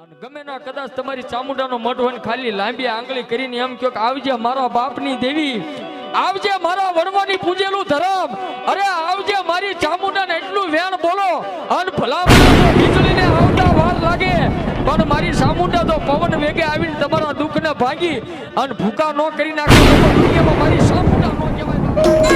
અને ગમે ના કદાચ તમારી ચામુંડાનો મઠ હોય ને ખાલી લાંબી આંગળી કરીને એમ કહો કે આવજે મારા બાપની દેવી, આવજે મારા વડવાની પૂજેલું ધરમ, અરે આવજે મારી ચામુંડાને એટલું વેણ બોલો અને ભલા વીજળીને આવતા વાર લાગે પણ મારી ચામુંડા તો પવન વેગે આવીને તમારા દુઃખને ભાગી અને ભૂકા ન કરી નાખે દુનિયામાં મારી ચામુંડા નો કહેવાય.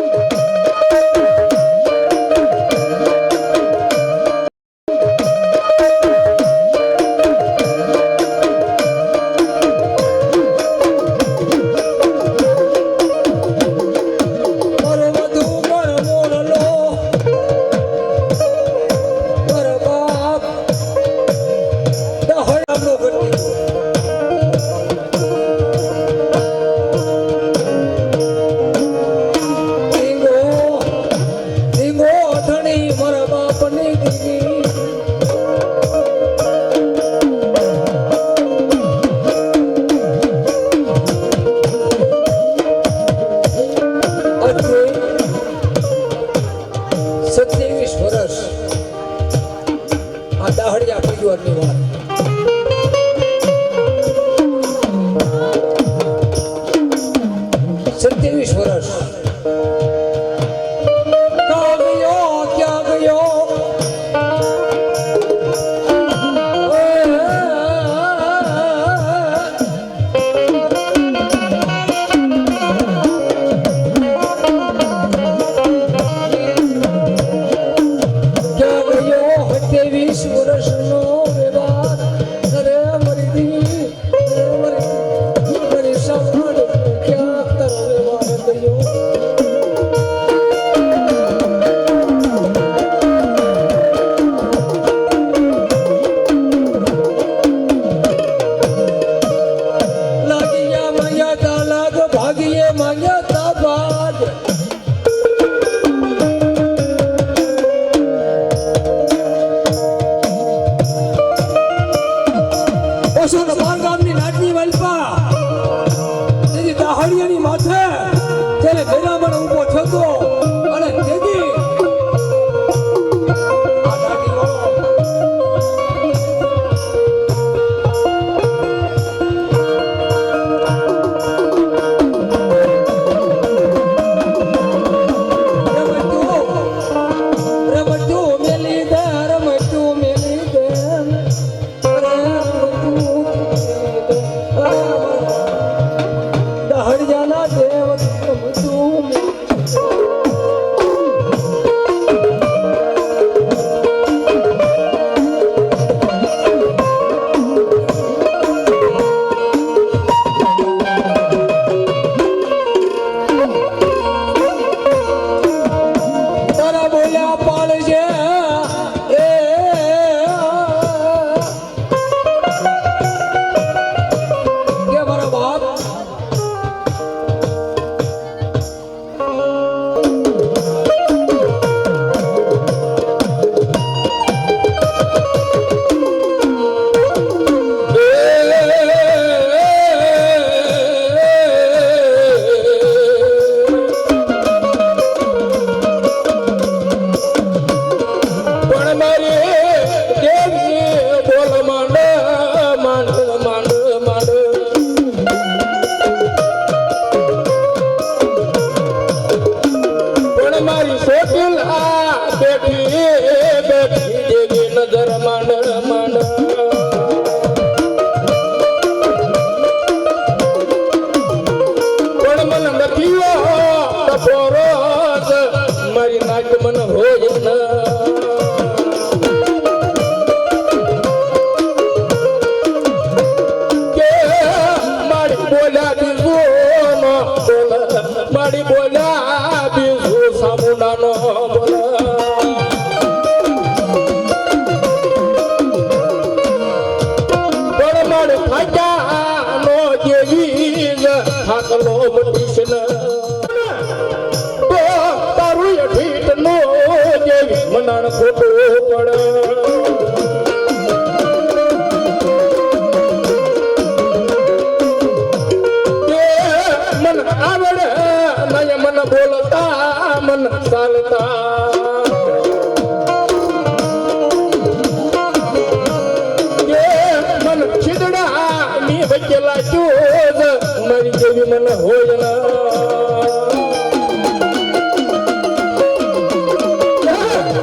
વિકેલા ચૂજ મારી જેવી મને હોય ના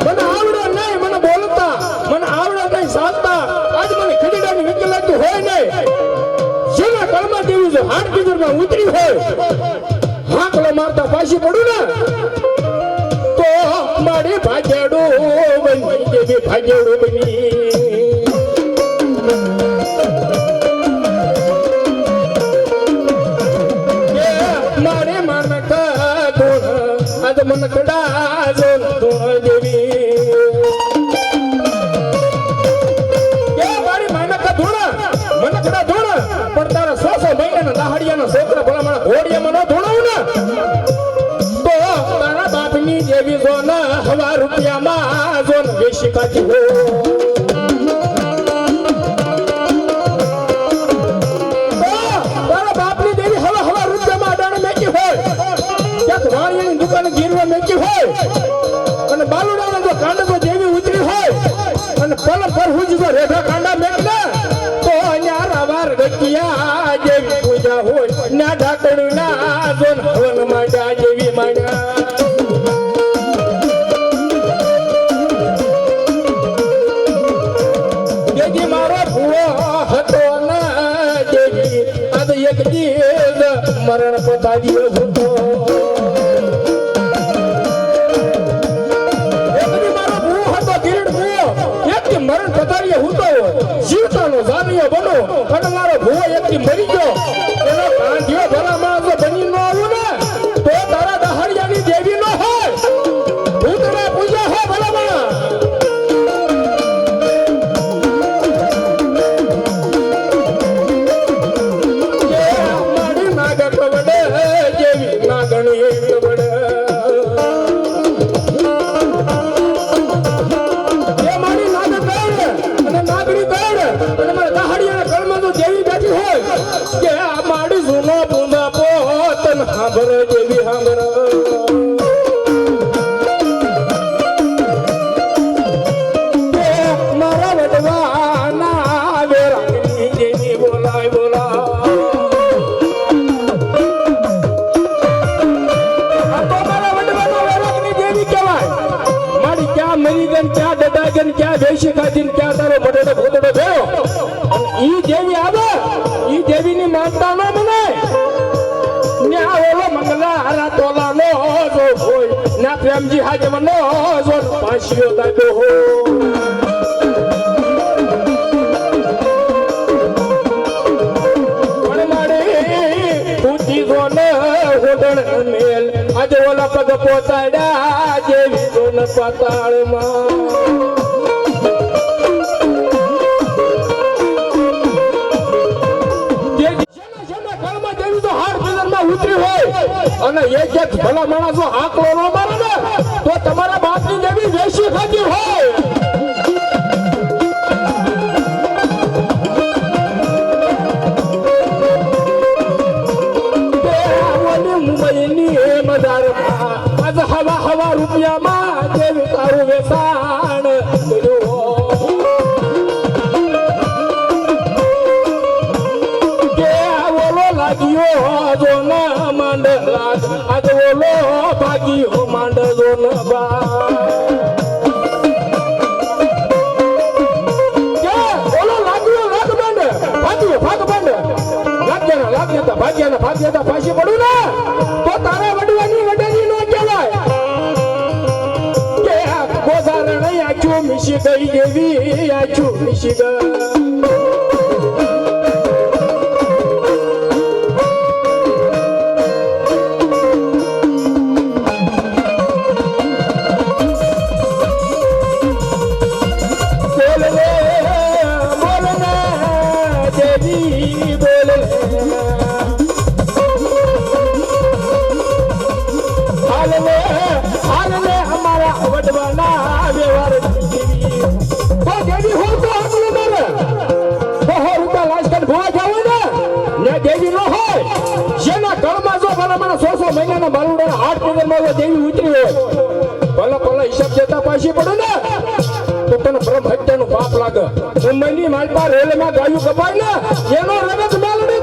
મને આવડે નહીં મને બોલતા મને આવડે નહીં સાચતા આજ મને ખડીડાની વિકેલાતું હોય નહીં જેના કળમાં દેવી જો હાડ પીજરમાં ઉતરી હોય હાકલો મારતા પાછી પડું ને તો મારી ભાગ્યાડું બની દેવી ભાગ્યાડું બની મારે માનક ગુણ આજ મનકડા જોન ધૂણ દેવી કે મારી માનક ધૂણ મનકડા ધૂણ પણ તારા 100 મહિનાના દાહડિયાના છોકરા ભલા મારા ઘોડિયામાં ન ધૂણાવું ને તો તારા બાપની દેવી જોન હવા રૂપિયામાં જોન વેશી કાઢી હો દુકાન ગીરવા મેકી હોય અને બાલુડાના જો કાંડા તો જેવી ઉતરી હોય અને પલ પર હુજ જો રેઢા કાંડા મેકને તો અહીંયા રાવાર ગટિયા જેવી પૂજા હોય ના ઢાકણું ના જોન હવન માંડ્યા જેવી માંડ્યા દેજી મારો ભૂવો હતો ના દેવી આ તો એક દિવસ મરણ પતાવ્યો હતો મરણ પતારીએ હું તો જીવતાનો જાનીયો બનો અને મારો ભૂવો એકથી મરી ગયો એનો કાંઢિયો ભલા માણસો બની ન આવું ને તો તારા દહાડિયાની દેવી ન હોય ભૂતના પૂજા હોય ભલા માણસ મારી નાગર કવડે જેવી નાગણી કવડે કે આ માડી જૂનો પૂંદા પોતન હાંભર જેવી હાંભર મારા વડવાના વેરાની જેવી બોલાય બોલા આ તો મારા વડવાના વેરાની જેવી કહેવાય માડી ક્યાં મરી ગઈ ક્યાં દડા ગઈ ક્યાં બેસી ખાધી ક્યાં તારો બડેડો ભૂતડો ગયો ઈ જેવી આવે ઈ દેવીની માનતા ન મને ન્યા ઓલો મંગલા હારા તોલા નો જો હોય ના પ્રેમજી હાજમ નો જો પાછીઓ દાદો હો પણ મારે પૂછી જો ને હોડણ મેલ આજે ઓલા પગ પોતાડ્યા જેવી જો ન પાતાળમાં ઉતરી હોય અને એક એક ભલા માણસો આંકડો ન મારે ને તો તમારા બાપની દેવી વેશી ખાતી હોય મુંબઈની મજારમાં આજ હવા હવા રૂપિયામાં દેવી તારું વેચાણ લાગ્યો જો ના માંડ રાત આજ ઓલો ભાગ્યો માંડ જો ન બા કે ઓલો લાગ્યો લાગ માંડ ભાગ્યો ભાગ માંડ લાગ્યા ભાગ્યા પાછી પડું ને તો તારા વડવાની વડની નો કહેવાય કે આ ગોધારણ આછું મિશી ગઈ જેવી આછું મિશી ગઈ મહિનાના બાલુડા હાથ પગરમાં દેવી ઉતરી હોય ભલે ભલે હિસાબ દેતા પાછી પડે ને તો તને બ્રહ્મ હત્યાનું પાપ લાગે મુંબઈની માલપા રેલમાં ગાયું કપાય ને એનો રગત મેલડી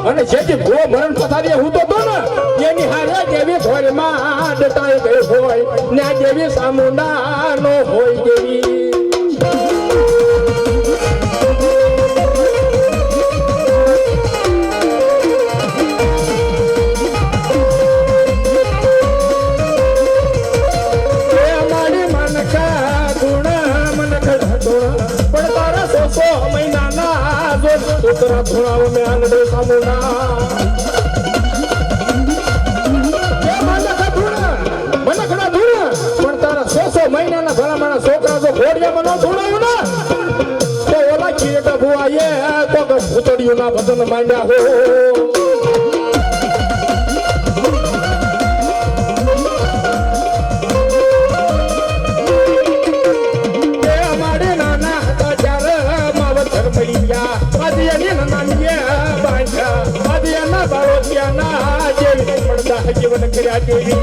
અને જેથી ભો મરણ પથારીએ હું તો ને એની હારે દેવી ઘરમાં ડટાઈ ગઈ હોય ને આ દેવી સામુંડા નો હોય દેવી ઉતરા ધોળાવ મે આંગડે સામુના મનખડા ધૂળ પણ તારા 100 મહિનાના ભલામણા છોકરા જો ઘોડિયામાં ન ધોળાયું ને તો ઓલા ચીટા ભુવાએ તો ભૂતડિયુંના ભજન માંડ્યા હો જીવન કર્યા દેવી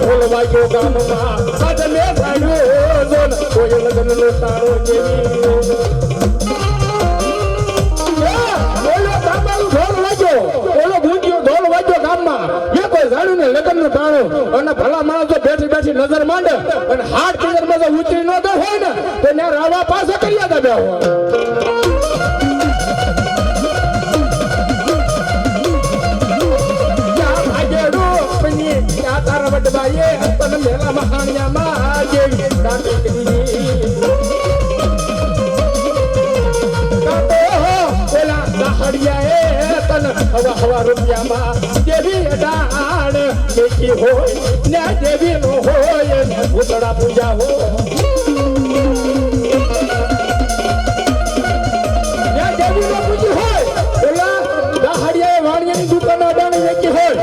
બોલવાયો ગામમાં બદલે ભાડ્યો જોન કોઈ લગ્ન નો તારો દેવી બોલો ગામમાં ઢોલ વાગ્યો બોલો ભૂંજ્યો ઢોલ વાગ્યો ગામમાં એ કોઈ જાણ્યું ને લગ્ન નું તાણું અને ભલા માણસો બેઠી બેઠી નજર માંડે અને હાથ પિયર માં જો ઉતરી ન ગયો હોય ને તો ને રાવા પાસે કર્યા દબ્યા હોય તન મેલા મહાણિયામાં જેવી દાટી કરી પેલા દહાડિયા તન હવા રૂપિયામાં દેવી દાણ બેકી હોય ને દેવી નો હોય ભૂતડા પૂજા હોય દેવી નો પૂજી હોય પેલા દહાડિયા વાણિયાની દુકાનો દાણી બેકી હોય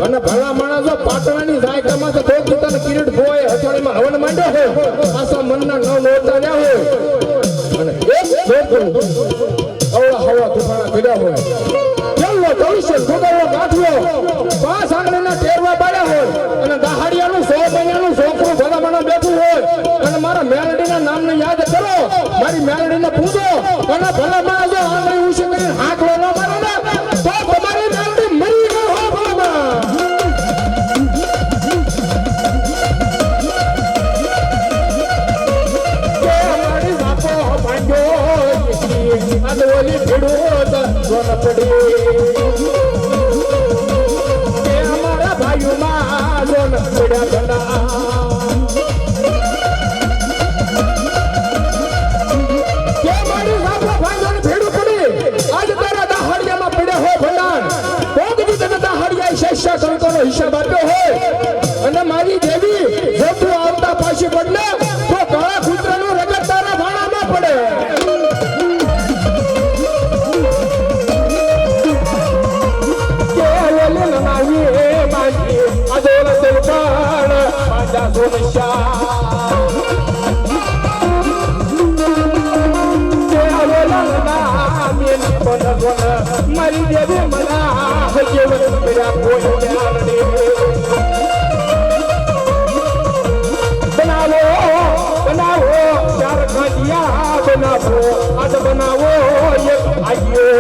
અને ભલા માણસો પાટણાની જાયકામાં તો થોક દુકાન કિરીટ ભોય હથોડીમાં હવન માંડ્યો હોય પાછા મનના નવ નોરતા રહ્યા હોય અને એક છોકરું અવળા હવા દુકાના કર્યા હોય ચાલો ભવિષ્ય છોકરો ગાંઠ્યો પાંચ આંગળીના ટેરવા પાડ્યા હોય અને દહાડિયાનું 100 મહિનાનું છોકરું ભલા માણસ બેઠું હોય અને મારા મેલડીના નામને યાદ કરો મારી મેલડીને પૂછો અને ભલા માણસો આંગળી ઊંચી કરીને હાંકલો ન મારે ને તો તમારી મેલડી મરી ન હોય ઓલી ભીડોત જોન પડી અમારા ભાઈઓમાં જોન પડ્યા ઘણા કે મારી સાપા ભાઈઓને ભીડું પડી આજ તારા દહાડિયામાં પડ્યા હોય ભંડાર ભોગજી તને દહાડિયાએ શેષા કંકોનો હિસાબ આપ્યો હોય અને મારી દેવી જો તું આવતા પાછી પડને તો કાળા કૂતરાનું રગત તારા ભાણામાં પડે મારી દેવી મના જીવન મેરા કોઈ જ્ઞાન દે બનાવો બનાવો ચાર ખાડિયા બનાવો આજ બનાવો એક આયો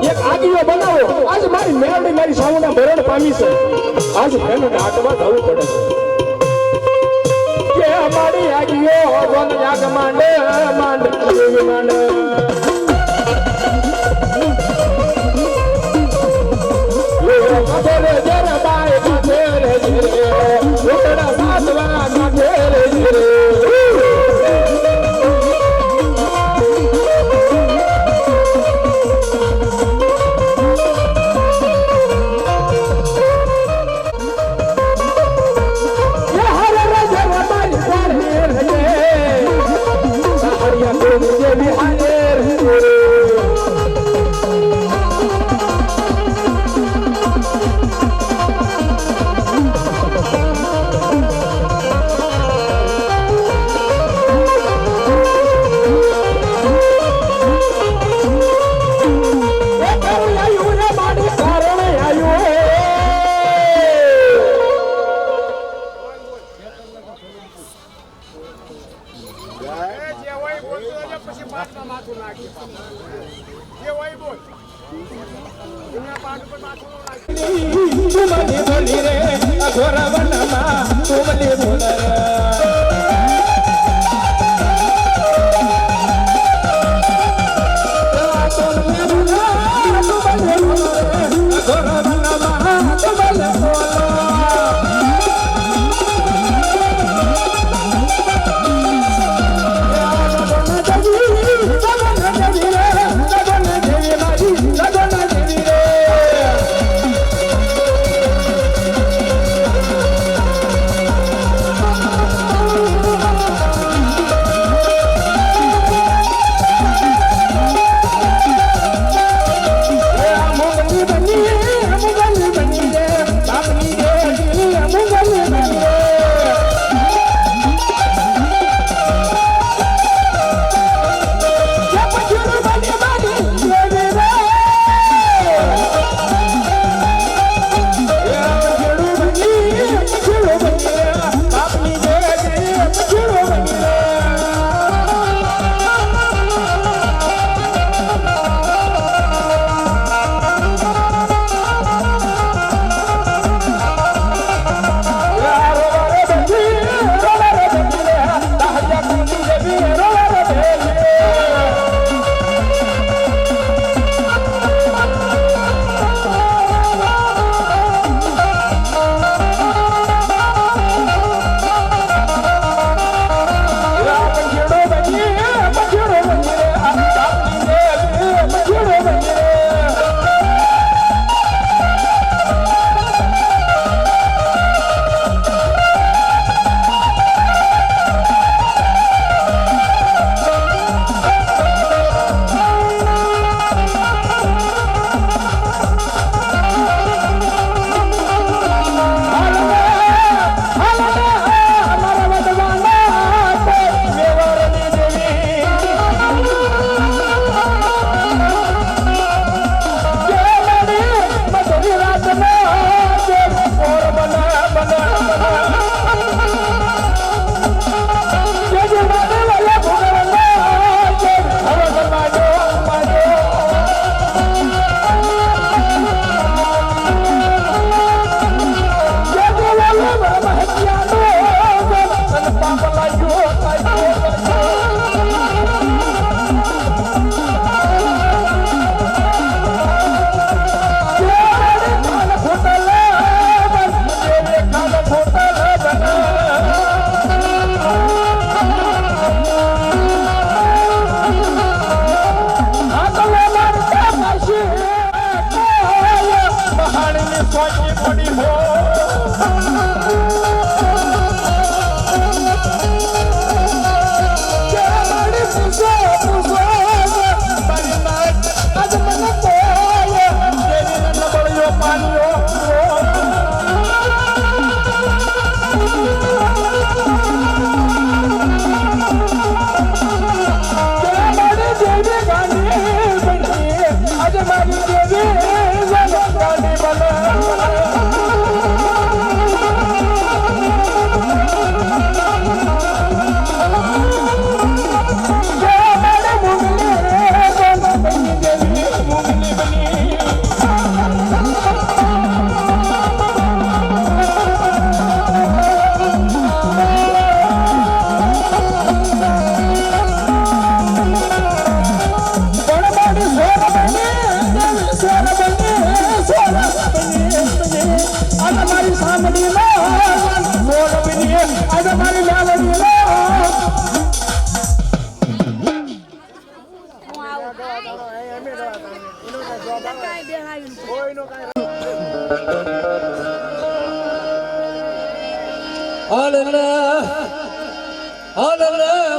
એક આગીઓ બનાવો આજ મારી મેરડી મારી સામુના મરણ પામી છે આજ મને આટવા જવું પડે છે કે અમારી આગીઓ વન યાગ માંડ માંડ એવી માંડ તું મને બોલી રે અઘોર વનમાં તું મને બોલ રે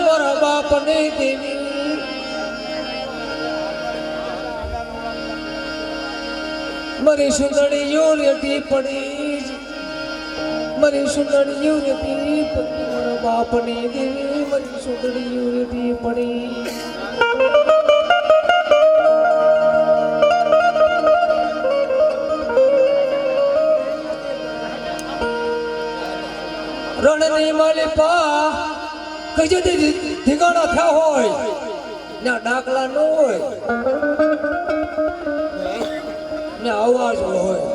મારા બાપની દેવી મારી સુંદરીઓ રેતી પડી મારી સુંદરીઓ રેતી પડી મારા બાપની દેવી મારી સુંદરીઓ રેતી પડી રણની માલિપા કઈ ઠીકાણા થયા હોય ના ડાકલા ન હોય ને અવાજ હોય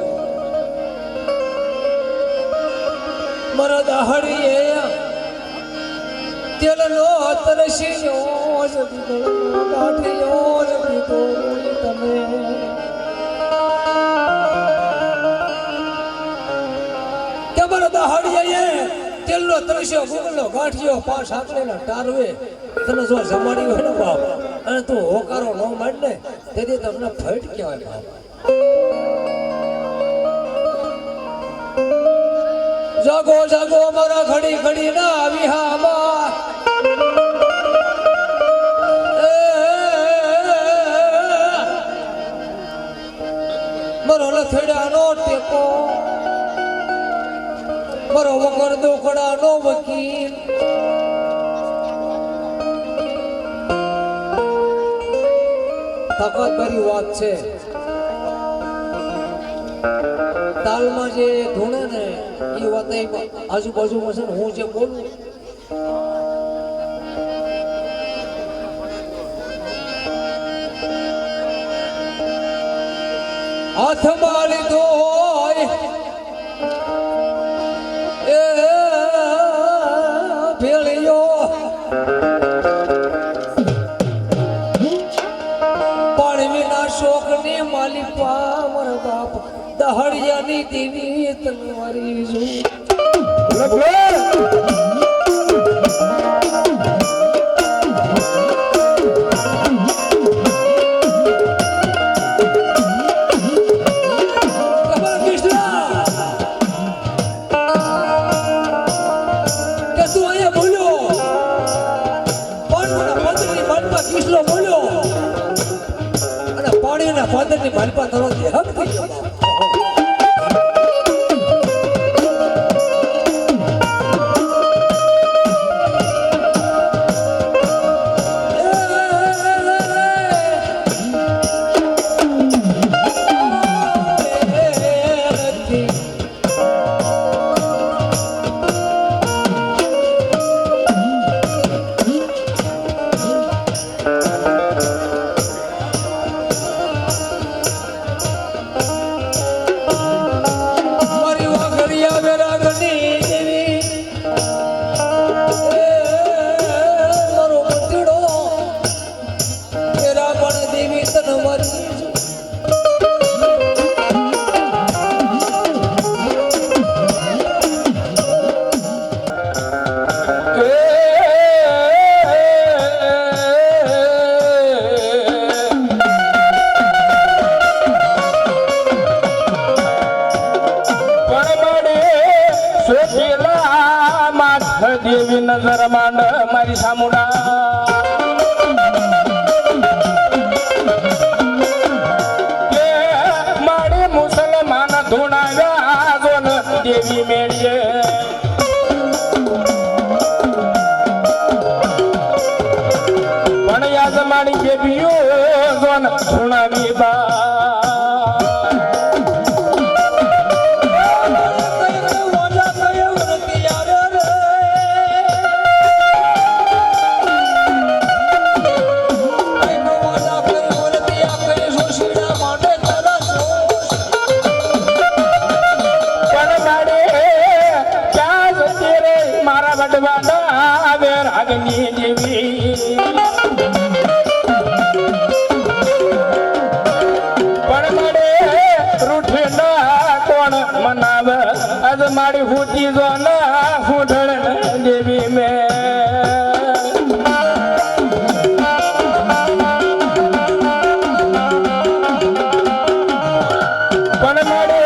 મારા દહાડીએ તેલનો તરસીયો જતી ગાંઠિયો જતી તો તમે કે મારા દહાડીએ તેલનો તરસ્યો ગુગલનો ગાંઠિયો પાસ આકલેલા ટારવે તને જો જમાડી હોય ને બાપ અને તું હોકારો ન માંડ ને તેથી તમને ફટ કહેવાય બાપ જાગો જાગો મારા ઘડી ઘડી ના વિહામાં મારો લથડાનો ટેકો મારો વગર દોખડાનો વકીલ તાકાતભરી વાત છે તાલમાં જે ધૂણે ને એ વાત આજુબાજુમાં છે ને હું જે બોલું હાથમાં લીધો હોય એ ભેળિયો પણ વિના શોખની માલિપા મારા બાપ દહડિયાની દેવી તલવારી જો પાદરની માલપા તરફથી હક થઈ ગયો દેવી નજર માંડ મારી સામુડા કે મારી મુસલમાન ધૂણાવ્યા જોન દેવી મેળીએ પણ યાદ મારી દેવીઓ જોન ધૂણાવી બા મારી ફૂટી જો ના ફૂટણ દેવી મેં પણ મારે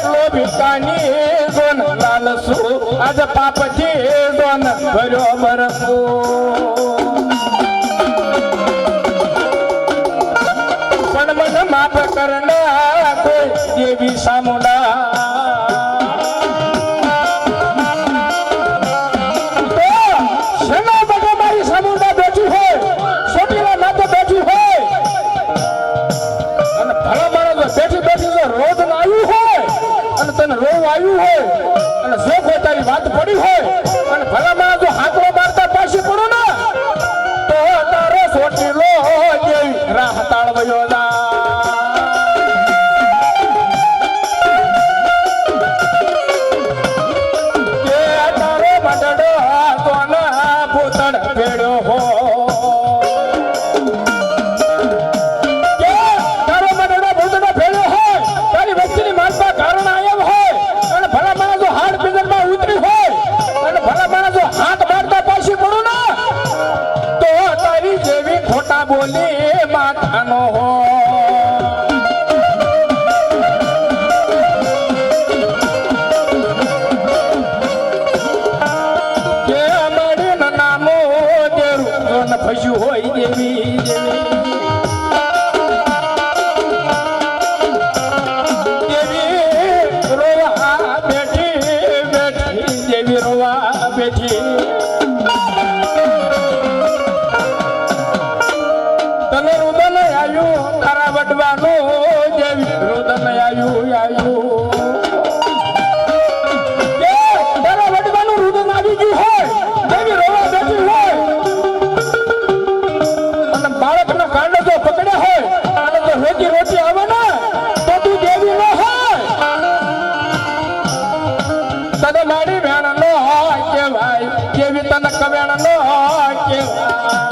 લોભિકાની જોન લાલસુ આજ પાપથી જોન ભર્યો બરફો પણ મને માફ કરના કોઈ દેવી સામુડા આવ્યું હોય અને જો કોઈ તારી વાત પડી હોય અને ભલામાં જો હાથો મારતા પાછી પડો ને તો તારો સોટીલો જેવી રાહ તાળવયો વડવાનો જેવી રુદન આવ્યું તારા વડવાનું રુદન આવી ગયું હોય જેવી રોવા બેઠી હોય અને બાળકના કાંડો જો પકડ્યા હોય અને જો રોજી રોટી આવે ને તો તું દેવી ન હોય તને મારી વેણ ન હોય કેવાય કેવી તને કવેણ ન હોય કેવાય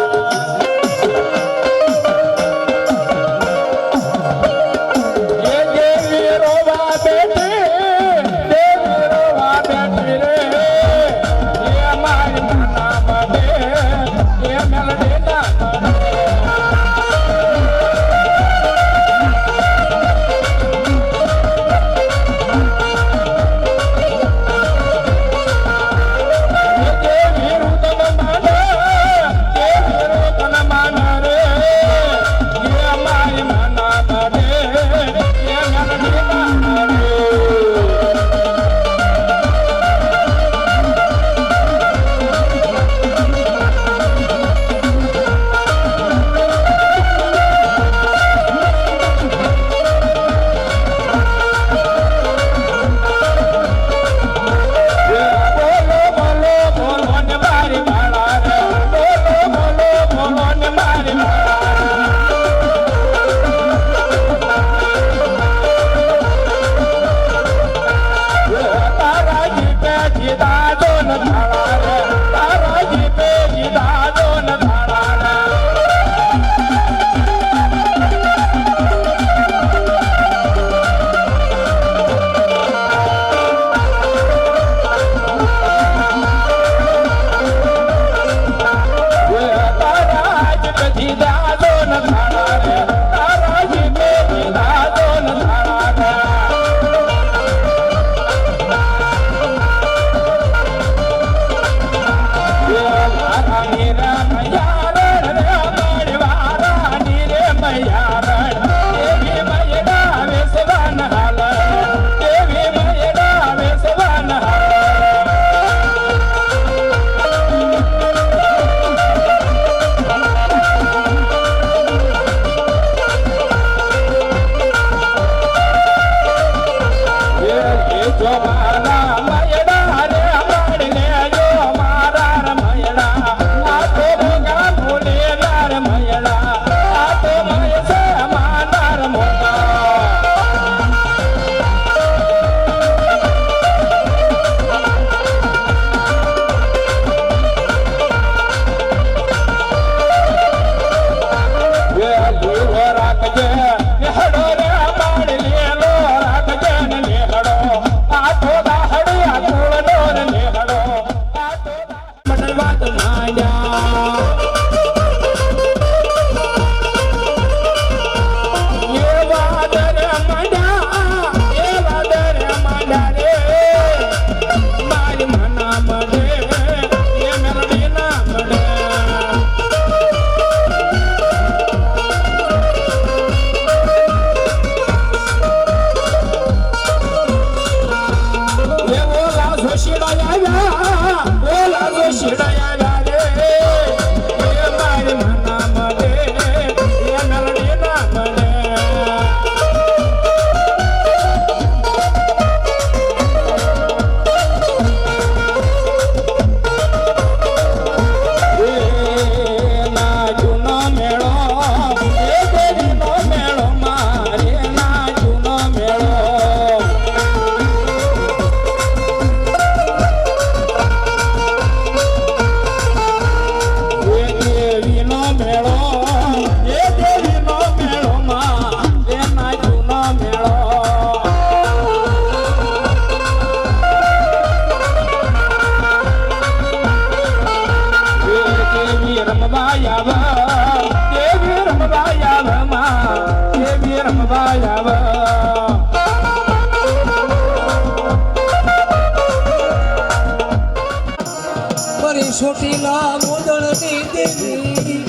છોટીલા મોદળની દેવી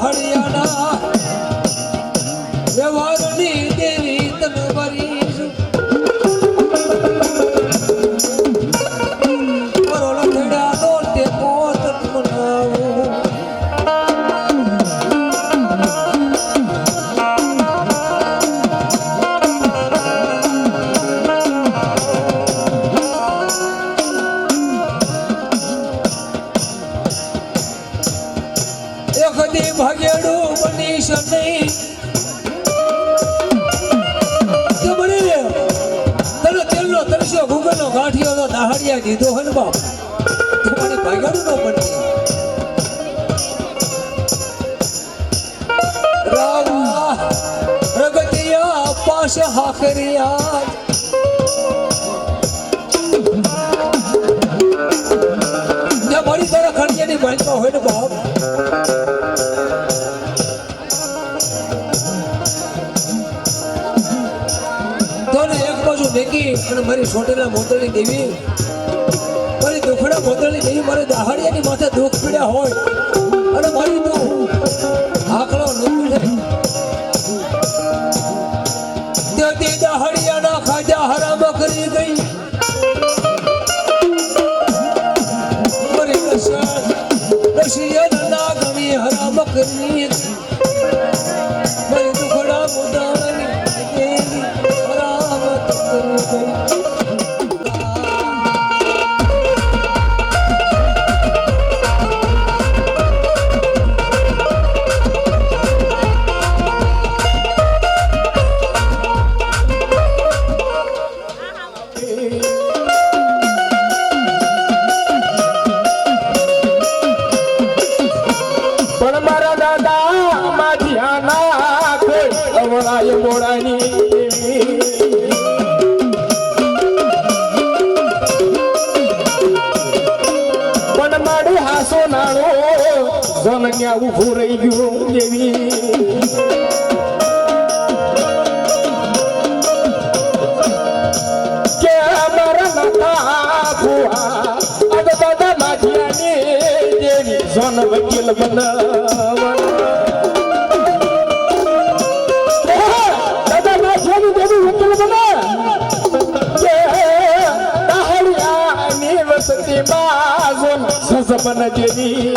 હળિયાના વ્યવહારની દેવી તને મારી મરોળ ખેડા નો ટેકો તન મનાવું કદી ભાગેડું બનીશ નહીં કે મને તને તેલનો તરસ્યો ભૂગલનો ગાંઠિયો દાહડિયા દીધો હોય ને બાપ તમારી ભાગેડું ન બનતી રાવા પ્રગતિયા પાસ હાકરિયા મારી તારા ખંડિયાની બાંધમાં હોય ને બાપ તો ને એક બાજુ મેકી અને મારી સોટેલા મોતળની દેવી મારી દુખડા મોતળની દેવી મારે દાહડિયાની માથે દુઃખ પીડ્યા હોય અને મારી તું આકડો નૂકડે તે દાહડિયાના ખાધા હરામ કરી ગઈ રશિયનના ગમી હરામ કરી મારી દુખડા મોતળની દેવી હરામ કરી ગઈ ઉભું રહી ગયું દેવી કે અમારા નાતા ભુવા અને દાદા માઢિયાની દેવી સોન વકીલ બનાવવા દાદા માઢિયાની દેવી વકીલ બના કે દાહડિયાની વસતીમાં સોન સસબન જેવી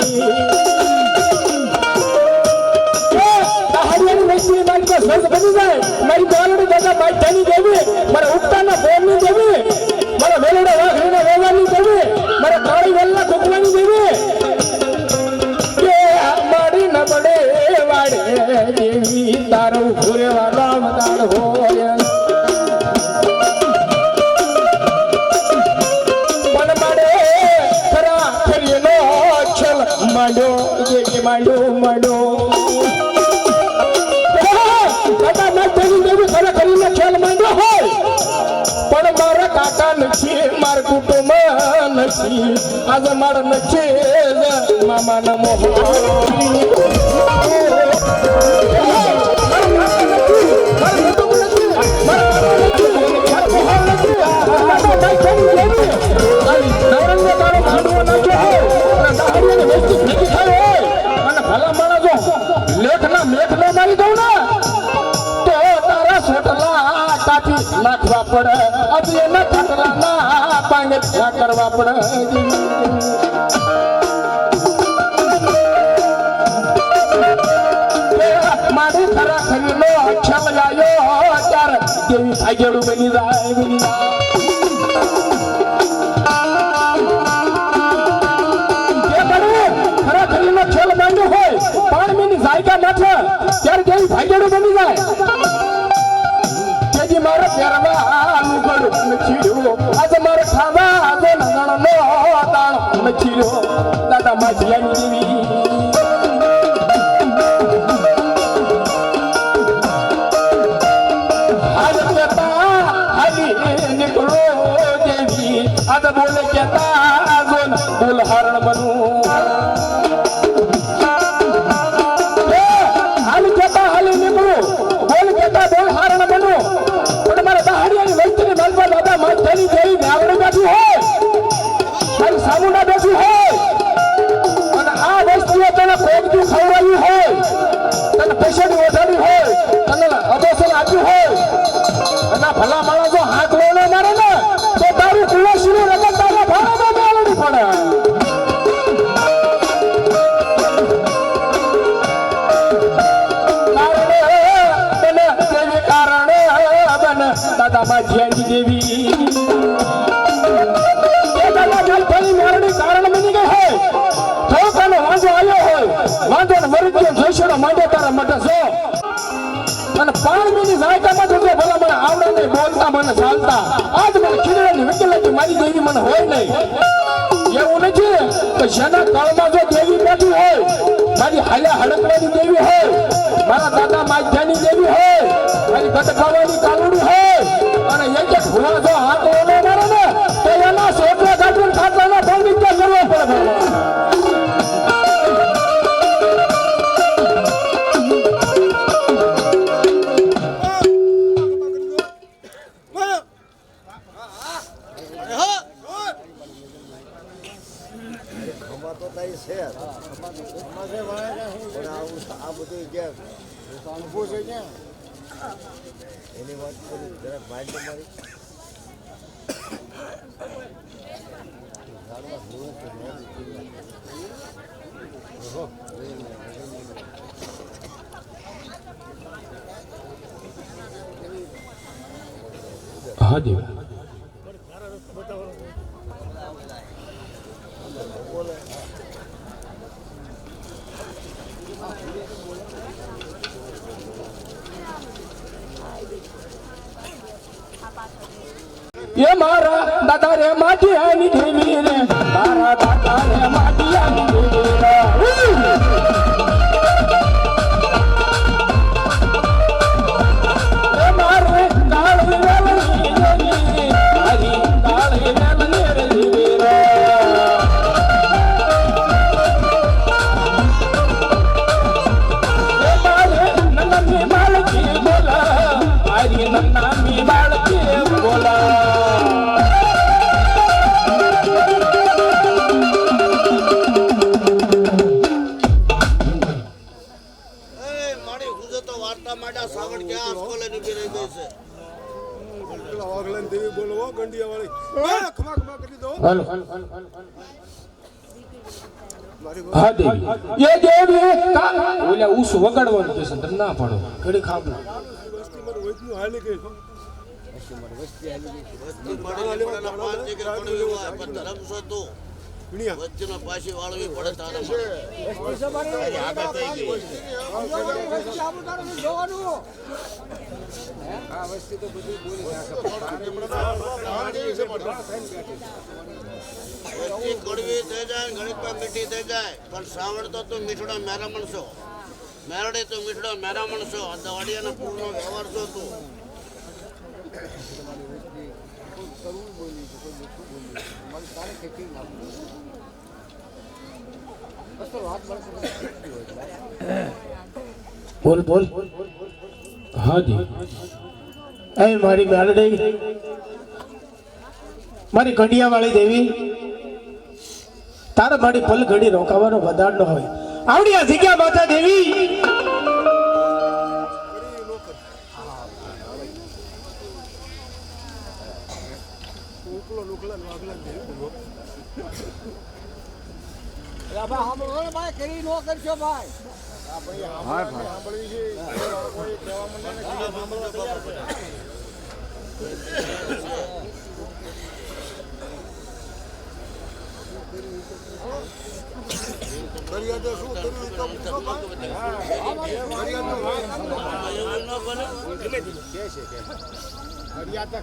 મારી ગોલડી દાદા માઢિયાની દેવી મારા ઉત્તાના બોરની દેવી મારા વેલડા વાઘરીના વેવાની દેવી મારા કાળી વેલના કુકવાની દેવી કે મારી ન પડે વાડે દેવી તારું ઘુરે વાળા મદાડ હોય પણ માડે ખરા ખરીનો છલ માંડ્યો દેવી માંડ્યો માંડ્યો ખેલ માંડ્યો હોય પણ મારા કાકા નથી મારા કુટુંબ નથી આજે મારા નથી મામા ના મોહ નાખવા પડે અભી એના ખાટલા ના પાંગે કરવા પડે મારી ખરા ખરીનો અક્ષમ લાયો ત્યારે કેવી ભાગેડું બની જાય ખરા ખરીનો ખેલ માંડ્યો હોય 5 મિનિટ જાયકા નાખે ત્યારે કેવી ભાગેડું બની જાય મારા પહેરવા લુગડું નચીડ્યો આજે મારે ખાવા આજે નગણનો દાણ નચીડ્યો દાદા માઢિયાની દેવી આજ કેતા હાલી નીકળો દેવી આજ બોલે કેતા આજો બોલ હરણ બનું હાલી કેતા હાલી નીકળો બોલ કેતા બોલ હરણ બનું દાદા માઢિયાની દેવી નાગડી બેઠી હોય મારી સામુંડા બેઠી હોય અને આ વસ્તુઓ તને પ્રેમથી ખવડાવી હોય તને પૈસાની ઓઢાડી હોય તને અબોસલ આપ્યું હોય અને ભલા માણસો હાથ લઈને મારે ને તો તારું તુલસીનું રગત તારા ભાડામાં મેળવવી પડે દાદા માઢિયાની દેવી દાદા માઢિયાની કારણ બની ગઈ હોય વાંધો આવ્યો હોય વાંધો ને મરી ગયો હાલતા મને ચાલતા આજ મને ખીજડાની વકીલાતી મારી દેવી મને હોય નહીં એવું નથી કે જેના કાળમાં જો દેવી બેઠી હોય મારી હાલ્યા હડકવાની દેવી હોય મારા દાદા માધ્યાની દેવી હોય મારી ગટકાવાની કાલુડી હોય અને એક એક ભૂલા જો હાથ ઓલો મારે ને તો એના સોટલા કાઢીને ખાટલાના ફળ નીચે કરવો પડે એની વાત કરી જરા માઇન્ડ મારી હા દેવ ये मारा दादा रे माटी आनी देवी रे मारा दादा रे माटी आनी देवी रे ये मारे काली वेलनी देवी हरी काली वेलनी रे देवी रे ये मारे नन्नी बालकी बोला हरी नन्नी बालकी बोला હા દેવી ये देवी ઓલા ઉસ વગાડવાનું છે તને ના પાડો ઘડી ખાબલા વચ્ચેનો પાછી વાળવી પડે તારે કડવી થઈ જાય ગણિતમાં મીઠી થઈ જાય પણ શ્રાવણ તો તું મીઠડા મેરામણ છો મેરડે તો મીઠડા મેરામણ છો દવાડિયાના પૂરનો વ્યવહાર છો તું બોલ બોલ હા જી એ મારી ગાલડી મારી ઘડિયા વાળી દેવી તારે મારી પલ ઘડી રોકાવાનો વધાર ન હોય આવડી આ જગ્યા માતા દેવી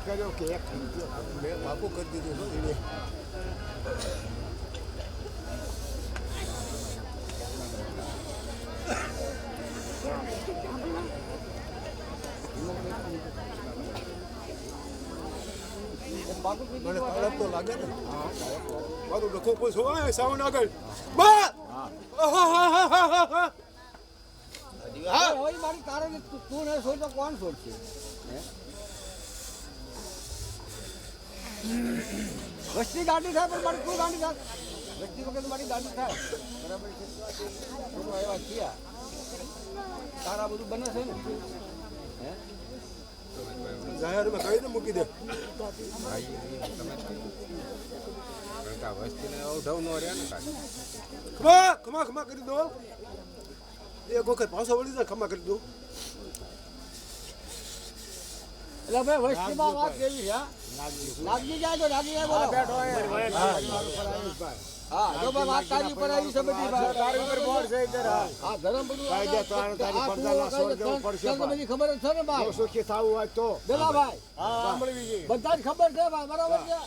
કર્યો કે મેં બાપુ કરી દીધું મને ખરાબ તો લાગે ને મારું ડખો પૂછો સાઉન્ડ આગળ બા મારી કારણ તું ને છોડ તો કોણ છોડશે વસ્તી દાંડી થાય પણ મારી તું દાંડી થાય વસ્તી વખત મારી દાંડી થાય બરાબર છે એવા થયા તારા બધું બને છે ને હે જાહેરમાં કહીને મૂકી દે ખમા ખમા કરી દો એક વખત પાછો વળી જાય ખમા કરી દો એટલે ભાઈ વસ્તીમાં વાત કેવી છે લાગી જાય તો લાગી જાય બોલો હા જો ભાઈ વાત તારી ઉપર આવી છે બધી તારી ઉપર બોર્ડ છે ઇધર હા ધરમ બધું કાયદે તો તારી પડદાના છોડ દેવું પડશે બધી ખબર છે ને ભાઈ સુખી થાવું હોય તો બેલા ભાઈ હા સાંભળવી છે બધાને ખબર છે ભાઈ બરાબર છે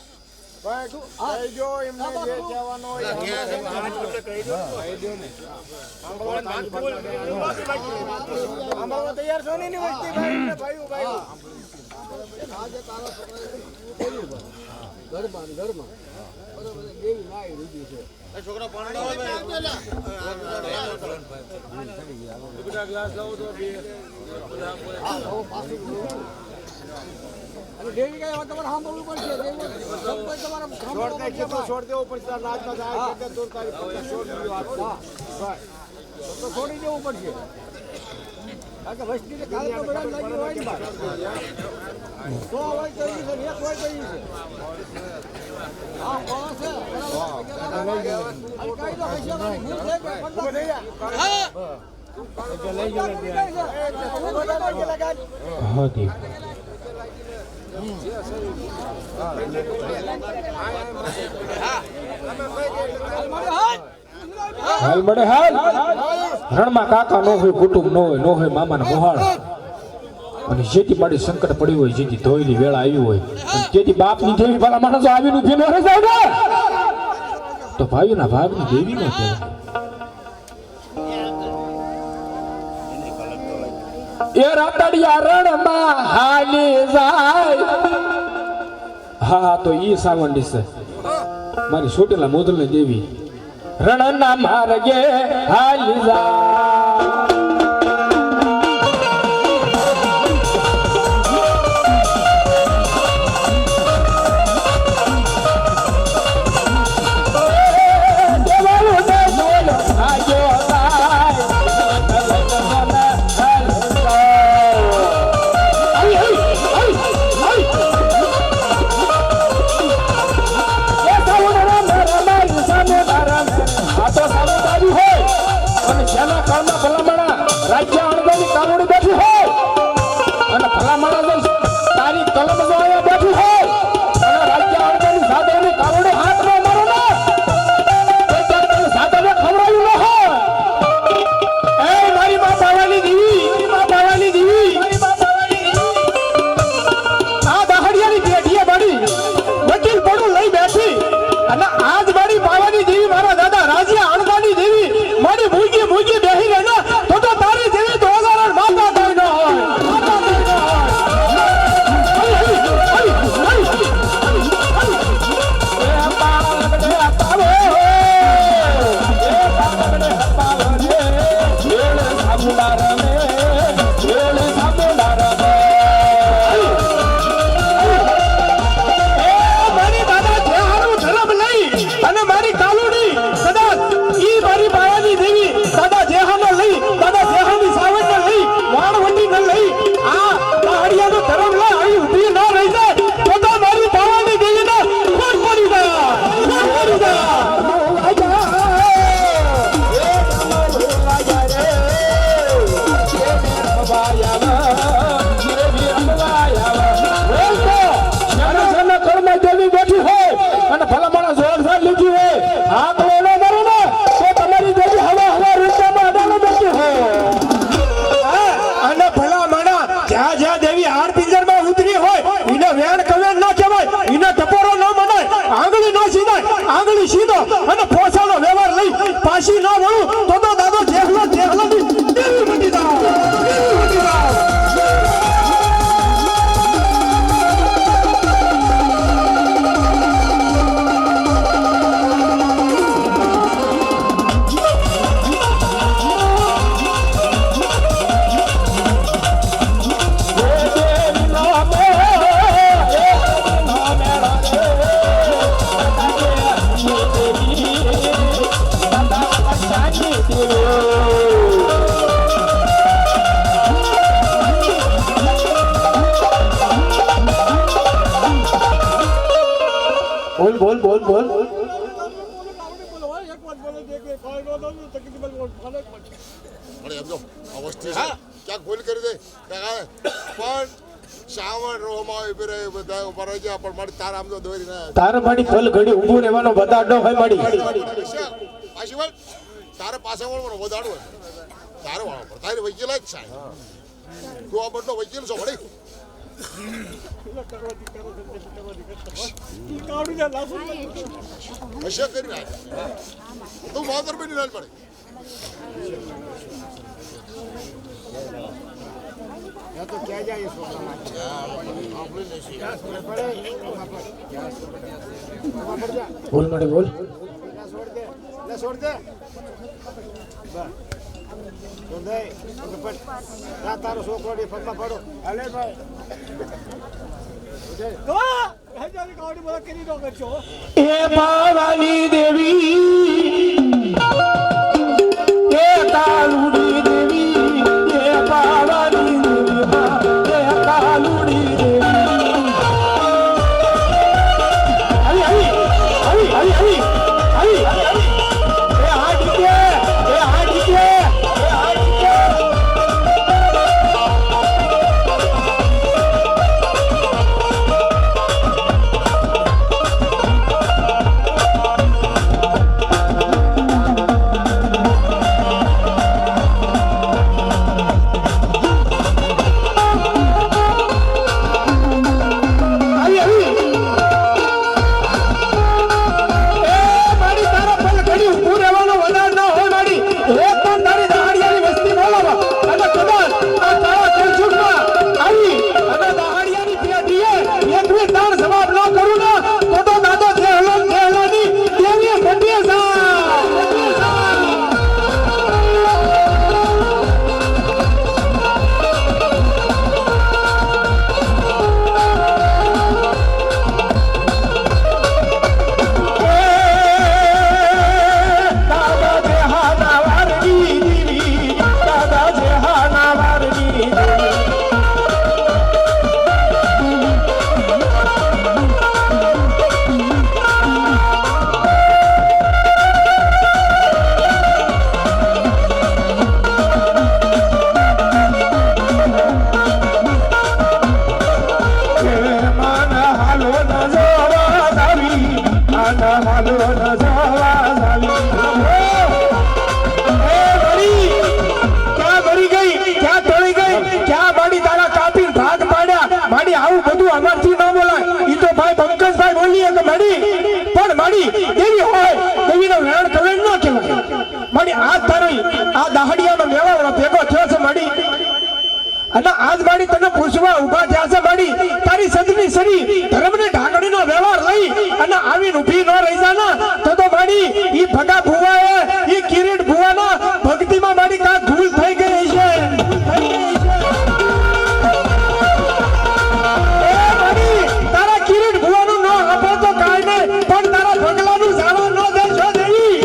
ભાઈ તું કહી દો એમને જે કહેવાનો હોય કહી દો ને સાંભળવા તૈયાર છો ને વસ્તી ભાઈ ને ભાઈ આજે તારો ઘરમાં બરાબર દેવી નાઈ રૂજી છે છોકરા પાણી ગ્લાસ લાવો તો બે અને દેવી કઈ વાત તમારે સાંભળવું પડશે દેવી તમારે છોડ દે કે તો છોડ દેવો પડશે નાચતા જાય કે તો તારી છોડ દીધો હા તો છોડી દેવું પડશે કારણ કે વસ્તીને કાલે તો બધા લાગી હોય ને ભાઈ તો હોય તો ઈ છે એક હોય તો ઈ છે હા કોણ છે અને કઈ તો પૈસા ભૂલ છે કે પડતા થઈ જાય હા એટલે લઈ ગયો હા જી હાલ મળે હાલ રણમાં કાકા નો હોય કુટુંબ નો હોય મામાના મોહાળ અને જેથી બાડી સંકટ પડ્યું હોય જેથી ધોઈલી વેળા આવી હોય અને જેથી બાપની દેવી ભલા માણસો આવીને ઉભી ન રહી જાય ને તો ભાઈઓના ભાગની દેવી નો કહેવાય એ રાતડિયા રણમાં હાલી જાય હા તો ઈ સાવંડી છે મારી છોટેલા મોદલની દેવી રણના માર્ગે હાલી જાય અને પોસાનો વ્યવહાર લઈ પાછી ના વળું તો દાદો જેહલો ની દેવી બની જાવ બોલ બોલ બોલ બોલ અરે એમ તો અવસ્થિત છે ક્યાંક ભૂલ કરી દે પણ શ્રાવણ રોમાં આવી રહે બધા ઉપર ગયા પણ મારી તારા આમ તો દોરી ના તારે મારી પલ ઘડી ઊભું રહેવાનો વધારનો હોય મારી પાછી વળ તારે પાસે વળવાનો વધારવું તારે વાળો પર તારી વકીલ જ છે તું આ બધો વકીલ છો વળી હશે કરી નાખ તું માતર બની ના પડે તો ક્યાં જાય બોલ મારી બોલ છોડ દે તારો છોકરો પગમાં પડો અલે ભાઈ એ ભવાની દેવી એ કાલુડી દેવી એ ભવાની દેવી એ કાલુડી દેવી આવી આવી આવી આવી આવી આવી એ હાડી કે એ હાડી કે એ હાડી કે આજ માડી તને પૂછવા ઉભા થયા છે માડી તારી સદની સરી ધર્મને ઢાકણીનો વ્યવહાર લઈ અને આવીને ઊભી ન રહી જાના તો માડી ઈ ભગા ભુવાએ ઈ કિરીટ ભુવાના ભક્તિમાં માડી કા ભૂલ થઈ ગઈ છે એ માડી તારા કિરીટ ભુવાનું ન આપો તો કાઈ નહીં પણ તારા ભગલાનું સારો ન દેશો દેવી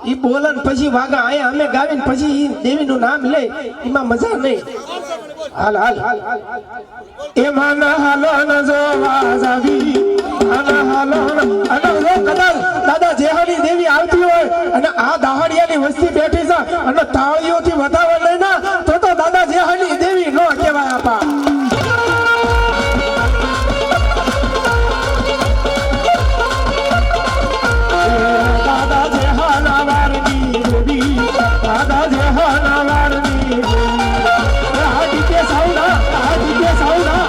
ઈ બોલન પછી વાગા આયા અમે ગાવીને પછી ઈ દેવીનું નામ લે એમાં મજા નહીં. હાલ હાલ હાલ એમાં ના હાલો ન જોવા જાવી આના હાલો અને જો કદાચ દાદા જેહાની દેવી આવતી હોય અને આ દહાડિયાની વસ્તી બેઠી છે અને તાળીઓથી વધાવા લઈ ના તો દાદા જેહાની દેવી નો કહેવાય આપા. દાદા જેહાના વારની દેવી દાદા જેહાના વારની દેવી આદિત્ય સાઉના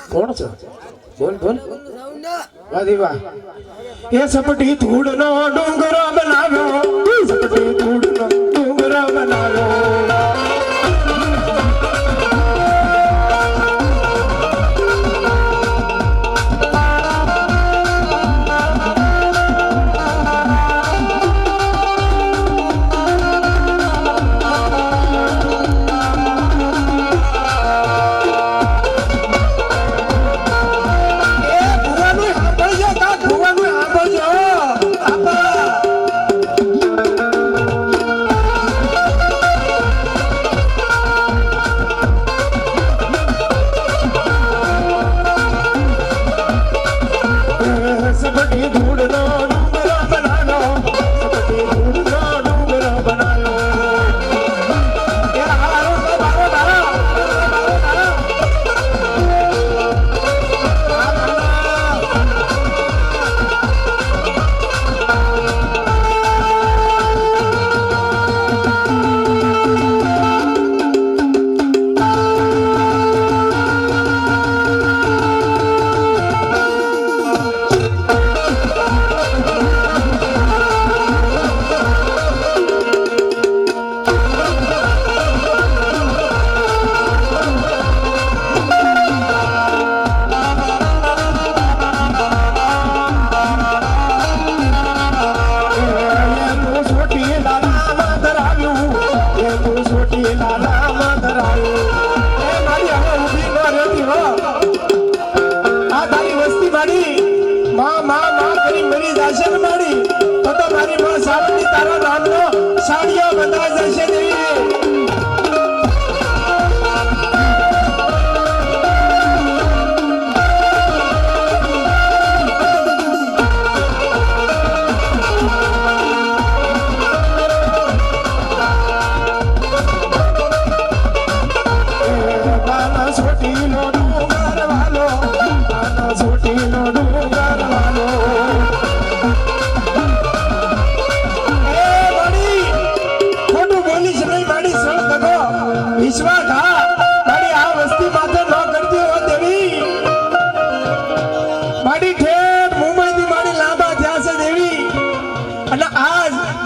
કોણ છે? બોલ બોલ. વાહ એ સપટી ધૂળનો ડુંગરો બનાવ્યો સપટી ધૂળનો ડુંગરો બનાવ્યો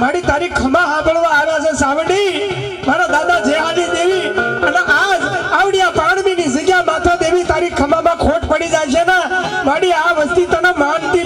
મારી તારી ખમા સાંભળવા આવ્યા છે સાવડી મારા દાદા જેહાની દેવી અને આજ આવડિયા પાણવીની જગ્યા માથા દેવી તારી ખમામાં ખોટ પડી જાય છે ને મારી આ વસ્તી તને માનતી